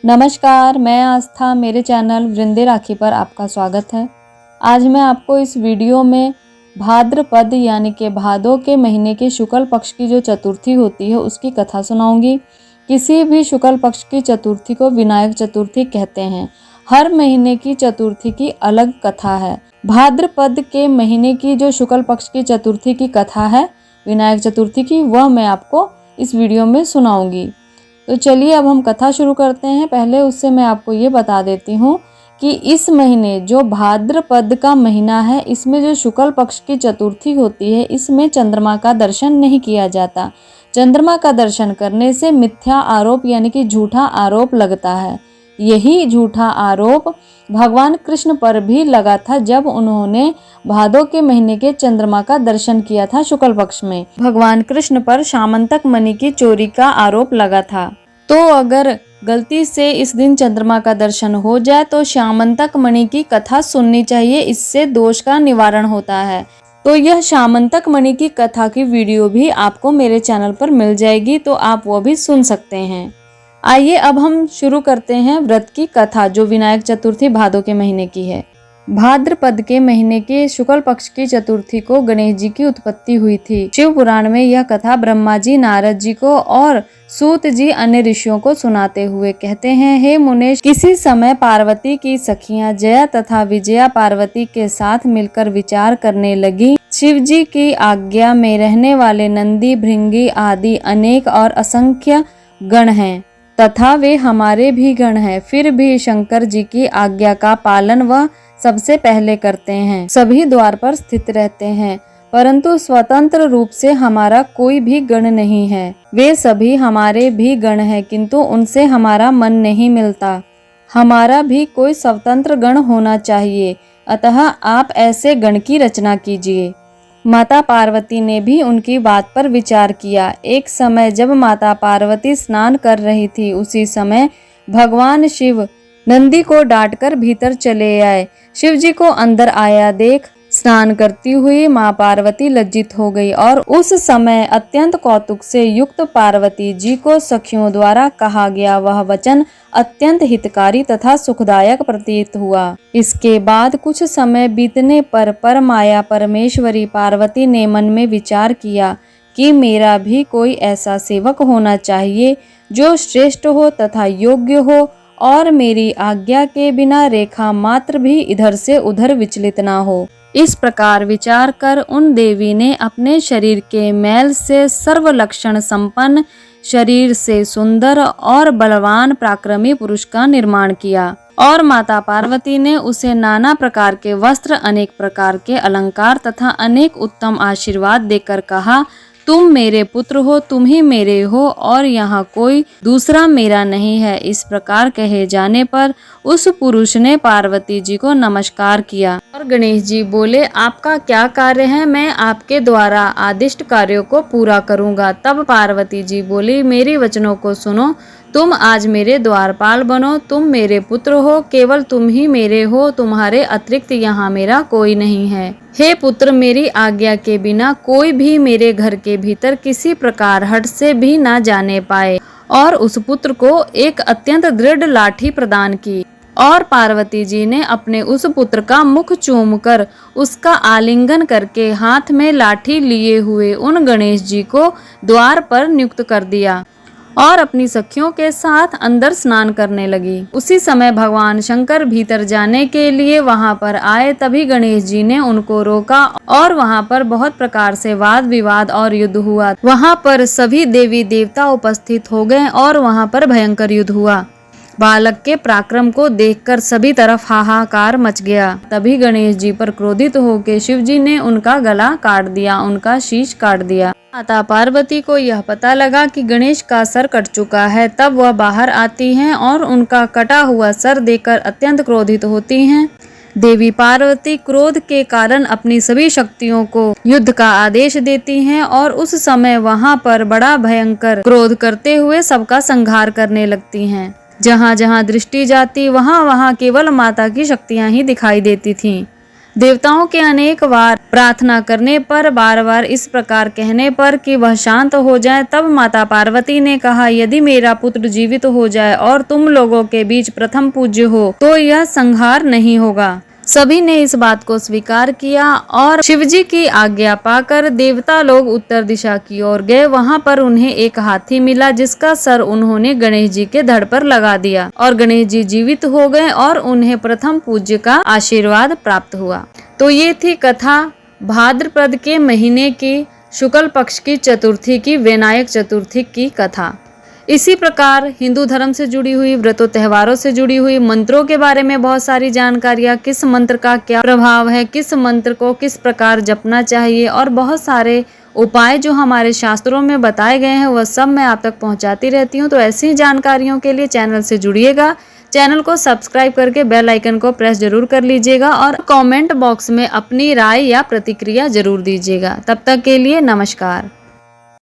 नमस्कार, मैं आस्था। मेरे चैनल वृंदे राखी पर आपका स्वागत है। आज मैं आपको इस वीडियो में भाद्रपद यानी कि भादों के महीने के शुक्ल पक्ष की जो चतुर्थी होती है उसकी कथा सुनाऊंगी। किसी भी शुक्ल पक्ष की चतुर्थी को विनायक चतुर्थी कहते हैं। हर महीने की चतुर्थी की अलग कथा है। भाद्रपद के महीने की जो शुक्ल पक्ष की चतुर्थी की कथा है विनायक चतुर्थी की, वह मैं आपको इस वीडियो में सुनाऊंगी। तो चलिए अब हम कथा शुरू करते हैं। पहले उससे मैं आपको ये बता देती हूँ कि इस महीने जो भाद्रपद का महीना है, इसमें जो शुक्ल पक्ष की चतुर्थी होती है, इसमें चंद्रमा का दर्शन नहीं किया जाता। चंद्रमा का दर्शन करने से मिथ्या आरोप यानी कि झूठा आरोप लगता है। यही झूठा आरोप भगवान कृष्ण पर भी लगा था जब उन्होंने भादों के महीने के चंद्रमा का दर्शन किया था शुक्ल पक्ष में। भगवान कृष्ण पर श्यामंतक मणि की चोरी का आरोप लगा था। तो अगर गलती से इस दिन चंद्रमा का दर्शन हो जाए तो श्यामंतक मणि की कथा सुननी चाहिए, इससे दोष का निवारण होता है। तो यह श्यामंतक मणि की कथा की वीडियो भी आपको मेरे चैनल पर मिल जाएगी, तो आप वो भी सुन सकते हैं। आइए अब हम शुरू करते हैं व्रत की कथा जो विनायक चतुर्थी भादों के महीने की है। भाद्रपद के महीने के शुक्ल पक्ष की चतुर्थी को गणेश जी की उत्पत्ति हुई थी। शिव पुराण में यह कथा ब्रह्मा जी नारद जी को और सूत जी अन्य ऋषियों को सुनाते हुए कहते हैं, हे मुनेश, किसी समय पार्वती की सखियां जया तथा विजया पार्वती के साथ मिलकर विचार करने लगी। शिव जी की आज्ञा में रहने वाले नंदी, भृंगी आदि अनेक और असंख्य गण हैं तथा वे हमारे भी गण हैं। फिर भी शंकर जी की आज्ञा का पालन वह सबसे पहले करते हैं। सभी द्वार पर स्थित रहते हैं, परंतु स्वतंत्र रूप से हमारा कोई भी गण नहीं है। वे सभी हमारे भी गण हैं, किंतु उनसे हमारा मन नहीं मिलता। हमारा भी कोई स्वतंत्र गण होना चाहिए, अतः आप ऐसे गण की रचना कीजिए। माता पार्वती ने भी उनकी बात पर विचार किया। एक समय जब माता पार्वती स्नान कर रही थी, उसी समय भगवान शिव नंदी को डांटकर भीतर चले आए। शिव जी को अंदर आया देख स्नान करती हुई माँ पार्वती लज्जित हो गई और उस समय अत्यंत कौतुक से युक्त पार्वती जी को सखियों द्वारा कहा गया वह वचन अत्यंत हितकारी तथा सुखदायक प्रतीत हुआ। इसके बाद कुछ समय बीतने पर माया परमेश्वरी पार्वती ने मन में विचार किया कि मेरा भी कोई ऐसा सेवक होना चाहिए जो श्रेष्ठ हो तथा योग्य हो और मेरी आज्ञा के बिना रेखा मात्र भी इधर से उधर विचलित ना हो। इस प्रकार विचार कर उन देवी ने अपने शरीर के मैल से सर्व लक्षण संपन्न, शरीर से सुंदर और बलवान पराक्रमी पुरुष का निर्माण किया और माता पार्वती ने उसे नाना प्रकार के वस्त्र, अनेक प्रकार के अलंकार तथा अनेक उत्तम आशीर्वाद देकर कहा, तुम मेरे पुत्र हो, तुम ही मेरे हो और यहाँ कोई दूसरा मेरा नहीं है। इस प्रकार कहे जाने पर उस पुरुष ने पार्वती जी को नमस्कार किया और गणेश जी बोले, आपका क्या कार्य है? मैं आपके द्वारा आदिष्ट कार्यों को पूरा करूँगा। तब पार्वती जी बोली, मेरी वचनों को सुनो, तुम आज मेरे द्वारपाल बनो। तुम मेरे पुत्र हो, केवल तुम ही मेरे हो, तुम्हारे अतिरिक्त यहाँ मेरा कोई नहीं है। हे पुत्र, मेरी आज्ञा के बिना कोई भी मेरे घर के भीतर किसी प्रकार हट से भी ना जाने पाए। और उस पुत्र को एक अत्यंत दृढ़ लाठी प्रदान की और पार्वती जी ने अपने उस पुत्र का मुख चूमकर उसका आलिंगन करके हाथ में लाठी लिए हुए उन गणेश जी को द्वार पर नियुक्त कर दिया और अपनी सखियों के साथ अंदर स्नान करने लगी। उसी समय भगवान शंकर भीतर जाने के लिए वहां पर आए। तभी गणेश जी ने उनको रोका और वहां पर बहुत प्रकार से वाद विवाद और युद्ध हुआ। वहां पर सभी देवी देवता उपस्थित हो गए और वहां पर भयंकर युद्ध हुआ। बालक के पराक्रम को देखकर सभी तरफ हाहाकार मच गया। तभी गणेश जी पर क्रोधित होकर शिव जी ने उनका गला काट दिया, उनका शीश काट दिया। माता पार्वती को यह पता लगा कि गणेश का सर कट चुका है। तब वह बाहर आती हैं और उनका कटा हुआ सर देखकर अत्यंत क्रोधित होती हैं। देवी पार्वती क्रोध के कारण अपनी सभी शक्तियों को युद्ध का आदेश देती हैं और उस समय वहां पर बड़ा भयंकर क्रोध करते हुए सबका संहार करने लगती हैं। जहां जहां दृष्टि जाती वहां वहां केवल माता की शक्तियां ही दिखाई देती थीं। देवताओं के अनेक बार प्रार्थना करने पर, बार बार इस प्रकार कहने पर कि वह शांत हो जाए, तब माता पार्वती ने कहा, यदि मेरा पुत्र जीवित हो जाए और तुम लोगों के बीच प्रथम पूज्य हो तो यह संहार नहीं होगा। सभी ने इस बात को स्वीकार किया और शिवजी की आज्ञा पाकर देवता लोग उत्तर दिशा की ओर गए। वहां पर उन्हें एक हाथी मिला जिसका सर उन्होंने गणेश जी के धड़ पर लगा दिया और गणेश जी जीवित हो गए और उन्हें प्रथम पूज्य का आशीर्वाद प्राप्त हुआ। तो ये थी कथा भाद्रपद के महीने की शुक्ल पक्ष की चतुर्थी की, विनायक चतुर्थी की कथा। इसी प्रकार हिंदू धर्म से जुड़ी हुई, व्रतों त्योहारों से जुड़ी हुई, मंत्रों के बारे में बहुत सारी जानकारियाँ, किस मंत्र का क्या प्रभाव है, किस मंत्र को किस प्रकार जपना चाहिए और बहुत सारे उपाय जो हमारे शास्त्रों में बताए गए हैं वह सब मैं आप तक पहुंचाती रहती हूं। तो ऐसी जानकारियों के लिए चैनल से जुड़िएगा, चैनल को सब्सक्राइब करके बेल आइकन को प्रेस जरूर कर लीजिएगा और कमेंट बॉक्स में अपनी राय या प्रतिक्रिया जरूर दीजिएगा। तब तक के लिए नमस्कार।